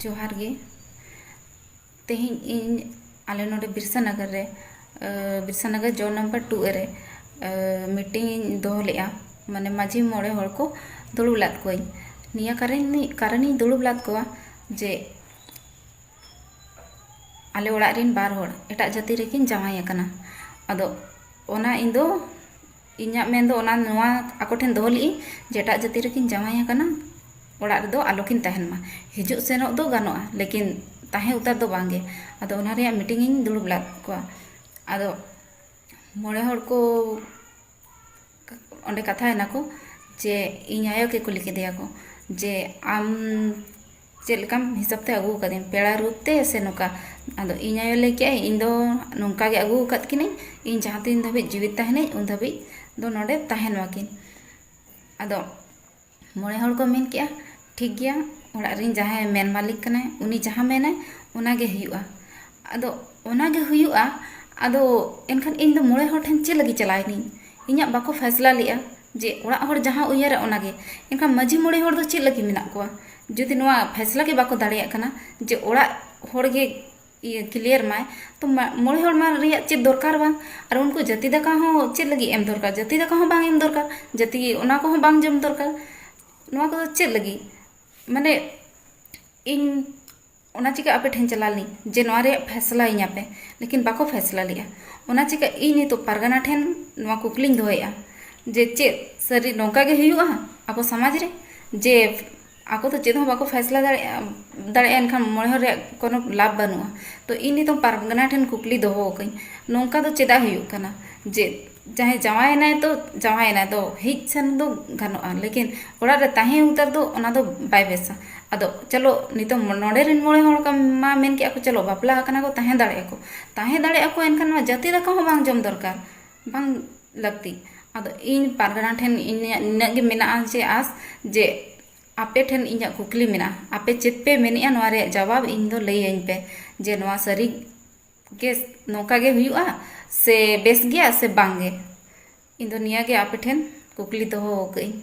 जोहार गे तेहिं इन आले नोडे बिरसानगर रे बिरसानगर जो नंबर 2 रे मीटिंग दोहो लेआ माने माझी मोड़े हड़ को दुड़ुब लाद कोई निया कारण दुड़ुब लाद कोआ जे आले ओड़ा रिन बार हड़ एटा जाति रेकिन जावाई अकना अदो ओना इंदो इन्या मेन दो ओना नोआ आको ठेन दोहो ली जे एटा जाति रेकिन जावाई अकना ओड़ा रे दो आलोकिन तहन मा हिजुग सेनोग दो गानोआ लेकिन ताहे उतार दो बांगे अदो ओना रे मीटिंग इन दुड़ुब लाद कोआ अदो मोड़े हड़ को ओंडे कथा है ना को जे इन आयो के कुली केदेया को जे आम चेलकाम हिसाब ते अगू कदिन पेड़ा रूप ते से नोका अदो इन आयो लेके इन दो नोंका गे अगू कद किने इन जहां तीन धबी जीवित तहने उन धबी दो नोडे तहन वाकिन अदो मोड़े हड़ को मेन किया ठीक गया ओड़ा रिन जहां मेन मालिक कने उनी जहां मेने ओना गे हुआ अदो ओना गे हुआ अदो एनखान इन दो मोड़े हड़ ठेन चे लगी चलाइनी इन्या बाको फैसला लिया जे ओड़ा हड़ जहां उयहर ओना गे एनखान माझी मोड़े हड़ दो चे लगी मेना कोआ जुदी नोआ फैसला के बाको दाड़िया कना जे ओड़ा हड़ गे क्लियर माय तो मोड़े हड़ मा रिया चे दरकार बांग और उनको जाति दाका हो चे लगी एम दरकार जाति दाका हो बांग एम दरकार जाति ओना को हो बांग जम दरकार नोआ को चे लगी माने इन ओना चिका आपे ठेन चलालनी जे नोआ रे फैसला इन्या पे लेकिन बाको फैसला लिया ओना चिका इन तो पारगाना ठेन नोआ कुकलिंग दोया जे चे सरी नोका गे हुआ आपो समाज रे जे आको तो चेद बाको फैसला दाड़े एनखान मोड़े हर कोनो लाभ बनुआ तो इन तो पारगना ठेन कुकली दोहो कई नोंका तो चेदा हुयुग कना जे चाहे जावायना तो हिज सन दो गानोआ लेकिन ओड़ा रे ताहे उतर दो ओना दो बाय बेसा अदो चलो नितो नोडे रिन मोड़े हड़ का मा मेन के चलो बापला कना को ताहे दाड़े को एनखान मा जाति दा को बांग जम दरकार बांग लगती अदो इन पारगना ठेन इन गे मेना जे आस जे आपे ठेन इन्या कुकली मेना आपे चेत पे मेनिया नोआ रे जवाब इन दो लई अइन पे जे नोआ सरी गे नोका गे हुआ से बेस गया से बांगे इन दो निया गे आपे ठेन कुकली दोहो कई।